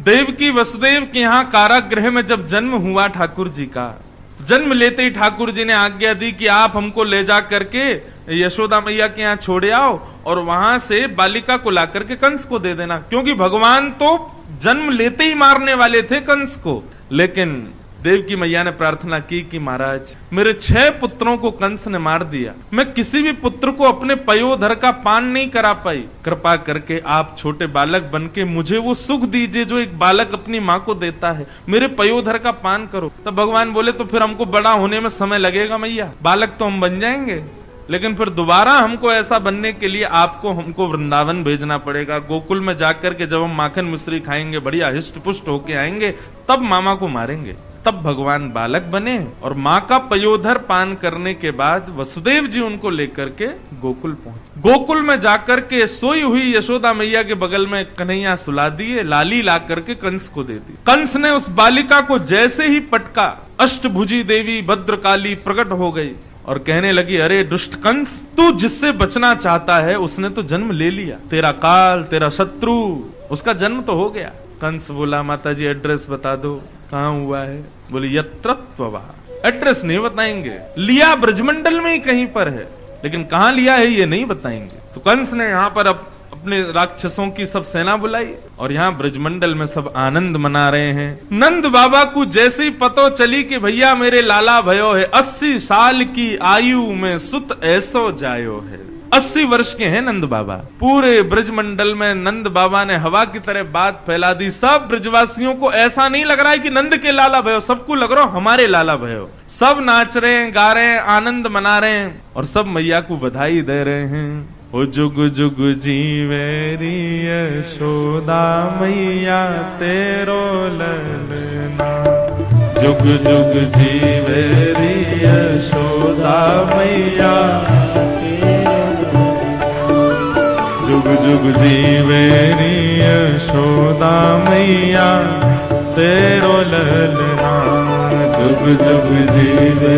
देवकी वसुदेव के यहाँ कारागृह में जब जन्म हुआ ठाकुर जी का, जन्म लेते ही ठाकुर जी ने आज्ञा दी कि आप हमको ले जा करके यशोदा मैया के यहाँ छोड़े आओ और वहां से बालिका को ला करके कंस को दे देना, क्योंकि भगवान तो जन्म लेते ही मारने वाले थे कंस को। लेकिन देवकी मैया ने प्रार्थना की कि महाराज मेरे 6 पुत्रों को कंस ने मार दिया, मैं किसी भी पुत्र को अपने पयोधर का पान नहीं करा पाई, कृपा करके आप छोटे बालक बनके मुझे वो सुख दीजिए जो एक बालक अपनी माँ को देता है, मेरे पयोधर का पान करो। तब भगवान बोले तो फिर हमको बड़ा होने में समय लगेगा मैया, बालक तो हम बन जाएंगे, लेकिन फिर दोबारा हमको ऐसा बनने के लिए आपको हमको वृंदावन भेजना पड़ेगा। गोकुल में जाकर के जब हम माखन मिश्री खाएंगे, बढ़िया हिष्ट पुष्ट होके आएंगे, तब मामा को मारेंगे। तब भगवान बालक बने और माँ का पयोधर पान करने के बाद वसुदेव जी उनको लेकर के गोकुल पहुंचे। गोकुल में जाकर के सोई हुई यशोदा मैया के बगल में कन्हैया सुला दिए, लाली ला करके कंस को दे दी। कंस ने उस बालिका को जैसे ही पटका, अष्टभुजी देवी भद्रकाली प्रकट हो गई और कहने लगी, अरे दुष्ट कंस, तू जिससे बचना चाहता है उसने तो जन्म ले लिया, तेरा काल, तेरा शत्रु, उसका जन्म तो हो गया। कंस बोला, माता जी एड्रेस बता दो, कहाँ हुआ है? बोली यत्रत्ववा। एड्रेस नहीं बताएंगे, लिया ब्रजमंडल में ही कहीं पर है, लेकिन कहाँ लिया है ये नहीं बताएंगे। तो कंस ने यहाँ पर अपने राक्षसों की सब सेना बुलाई और यहाँ ब्रजमंडल में सब आनंद मना रहे हैं। नंद बाबा को जैसी पतो चली कि भैया मेरे लाला भयो है, 80 साल की आयु में सुत ऐसो जायो है। 80 वर्ष के हैं नंद बाबा। पूरे ब्रजमंडल में नंद बाबा ने हवा की तरह बात फैला दी। सब ब्रजवासियों को ऐसा नहीं लग रहा है कि नंद के लाला भयो, सबको लग रहा हमारे लाला भयो। सब नाच रहे हैं, गा रहे हैं, आनंद मना रहे हैं और सब मैया को बधाई दे रहे हैं। ओ जुग जुग जीवेरी यशोदा मैया तेरो ललना, जुग जुग जीवेरी यशोदा मैया, जुग जुग जीवेरी यशोदा मैया तेरो ललना, जुग जुग जीवे